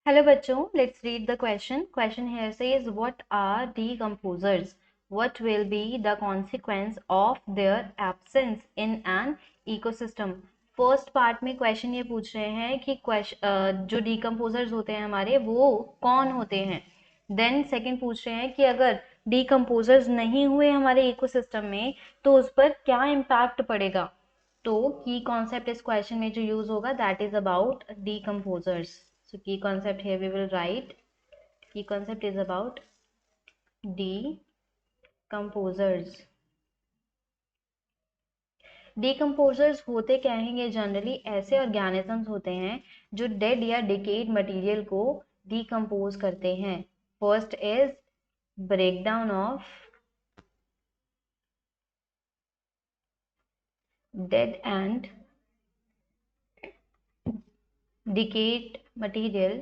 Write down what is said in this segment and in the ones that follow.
Hello बच्चों, let's read the question. Question here says, what are decomposers? What will be the consequence of their absence in an ecosystem? First part में question ये पूछ रहे हैं कि जो decomposers होते हैं हमारे वो कौन होते हैं. देन सेकंड पूछ रहे हैं कि अगर डिकम्पोजर्स नहीं हुए हमारे इकोसिस्टम में तो उस पर क्या इम्पैक्ट पड़ेगा. तो की कॉन्सेप्ट इस क्वेश्चन में जो यूज होगा that is about decomposers. So key concept here we will write. Key concept is about decomposers. Decomposers होते क्या हैं? ये जनरली ऐसे ऑर्गेनिजम्स होते हैं जो डेड या डिकेड मटेरियल को डिकम्पोज करते हैं. First is breakdown of dead and decade material.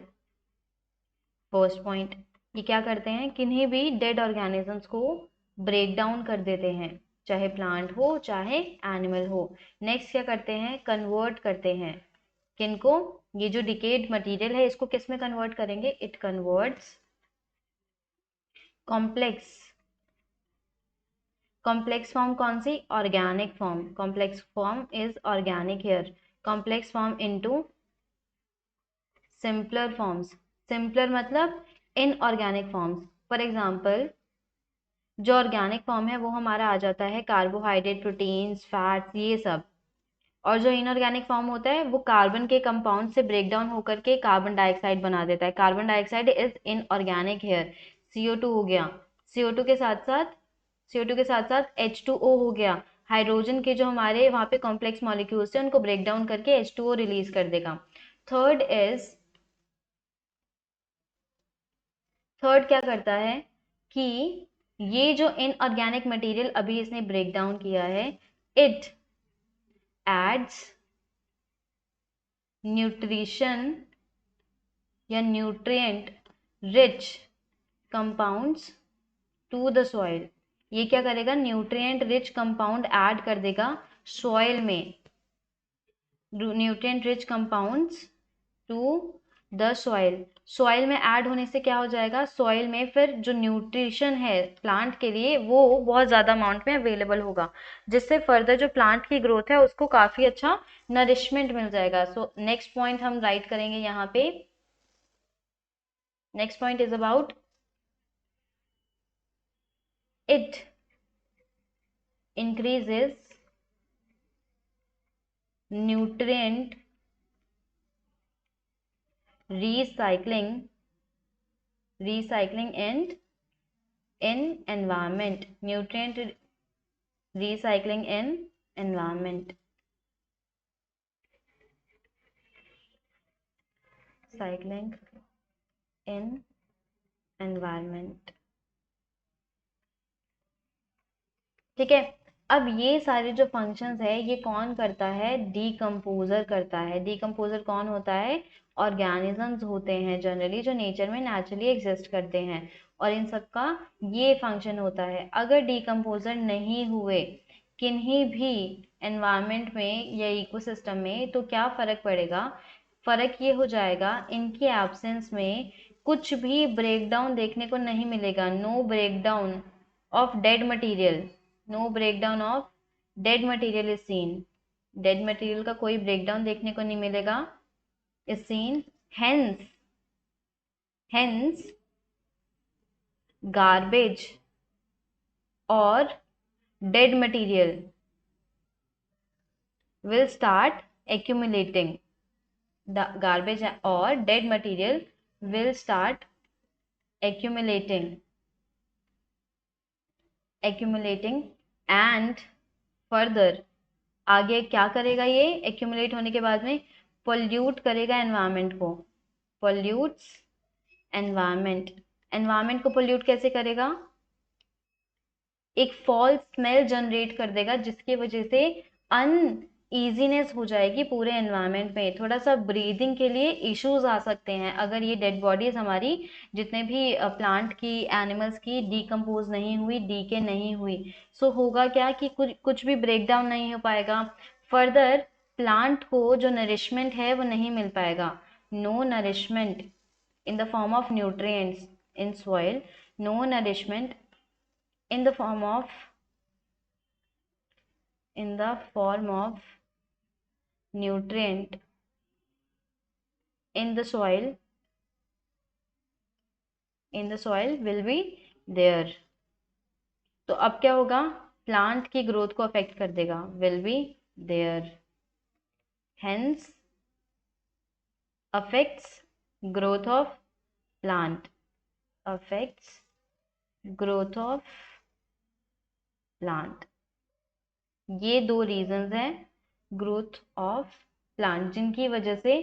First point, ये क्या करते हैं? किन्हीं भी डेड ऑर्गेनिजम्स को ब्रेक डाउन कर देते हैं, चाहे प्लांट हो चाहे एनिमल हो. नेक्स्ट क्या करते हैं? कन्वर्ट करते हैं. किनको? ये जो डिकेड मटेरियल है इसको किस में कन्वर्ट करेंगे? It converts complex. Complex form कौन सी? Organic form. Complex form is organic here. Complex form into simpler forms. Simpler मतलब इनऑर्गेनिक फॉर्म्स. फॉर एग्जाम्पल जो ऑर्गेनिक फॉर्म है वो हमारा आ जाता है कार्बोहाइड्रेट, प्रोटीन्स, फैट्स, ये सब. और जो इनऑर्गेनिक फॉर्म होता है वो कार्बन के कंपाउंड से ब्रेक डाउन होकर के कार्बन डाइऑक्साइड बना देता है. Carbon dioxide is inorganic here. CO2 हो गया. CO2 के साथ साथ CO2 के साथ साथ H2O हो गया. हाइड्रोजन के जो हमारे वहां पे कॉम्प्लेक्स मॉलिक्यूल्स थे उनको ब्रेक डाउन करके H2O रिलीज कर देगा. थर्ड इज, थर्ड क्या करता है कि ये जो इनऑर्गेनिक मटेरियल अभी इसने ब्रेक डाउन किया है, इट एड्स न्यूट्रिशन या nutrient rich compounds to the soil. ये क्या करेगा? न्यूट्रिएंट रिच कंपाउंड ऐड कर देगा सॉइल में. Nutrient rich compounds to the soil. Soil में ऐड होने से क्या हो जाएगा? सॉइल में फिर जो न्यूट्रिशन है प्लांट के लिए वो बहुत ज़्यादा अमाउंट में अवेलेबल होगा, जिससे फर्दर जो प्लांट की ग्रोथ है उसको काफ़ी अच्छा नरिशमेंट मिल जाएगा. सो नेक्स्ट पॉइंट हम राइट करेंगे यहाँ पे. Next point is about it increases nutrient recycling and in environment. Nutrient recycling in environment. Cycling in environment. ठीक है. अब ये सारे जो फंक्शंस है ये कौन करता है? डिकम्पोजर करता है. डिकम्पोजर कौन होता है? ऑर्गेनिजम्स होते हैं जनरली जो नेचर में नेचुरली एग्जिस्ट करते हैं, और इन सब का ये फंक्शन होता है. अगर डिकम्पोजर नहीं हुए किन्हीं भी एनवायरनमेंट में या इकोसिस्टम में तो क्या फर्क पड़ेगा? फर्क ये हो जाएगा इनकी एब्सेंस में कुछ भी ब्रेकडाउन देखने को नहीं मिलेगा. No breakdown of dead material. No breakdown of dead material is seen. Dead material का कोई ब्रेकडाउन देखने को नहीं मिलेगा. Is seen. हेंस गार्बेज और dead material will start accumulating. The garbage or dead material will start accumulating and further आगे क्या करेगा? ये accumulate होने के बाद में pollute करेगा environment को. pollutes environment. environment को pollute कैसे करेगा? एक फॉल्स स्मेल जनरेट कर देगा जिसकी वजह से अनईजीनेस हो जाएगी पूरे एनवायरनमेंट में. थोड़ा सा ब्रीदिंग के लिए इश्यूज आ सकते हैं अगर ये डेड बॉडीज हमारी जितने भी प्लांट की, एनिमल्स की डिकम्पोज नहीं हुई, डीके नहीं हुई. सो होगा क्या कि कुछ भी ब्रेक डाउन नहीं हो पाएगा. फर्दर प्लांट को जो नरिशमेंट है वो नहीं मिल पाएगा. No nourishment in the form of nutrients in soil, no nourishment in the form of nutrient in the soil will be there. तो अब क्या होगा, प्लांट की ग्रोथ को अफेक्ट कर देगा, will be there, hence affects growth of plant, affects growth of plant. ये दो रीजंस हैं ग्रोथ ऑफ प्लांट जिनकी वजह से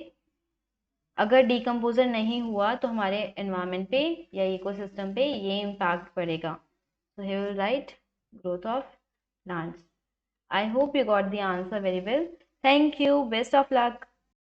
अगर डिकम्पोजर नहीं हुआ तो हमारे एनवायरनमेंट पे या इकोसिस्टम पे ये इम्पैक्ट पड़ेगा। So he will write growth of plants. I hope you got the answer very well. Thank you. Best of luck.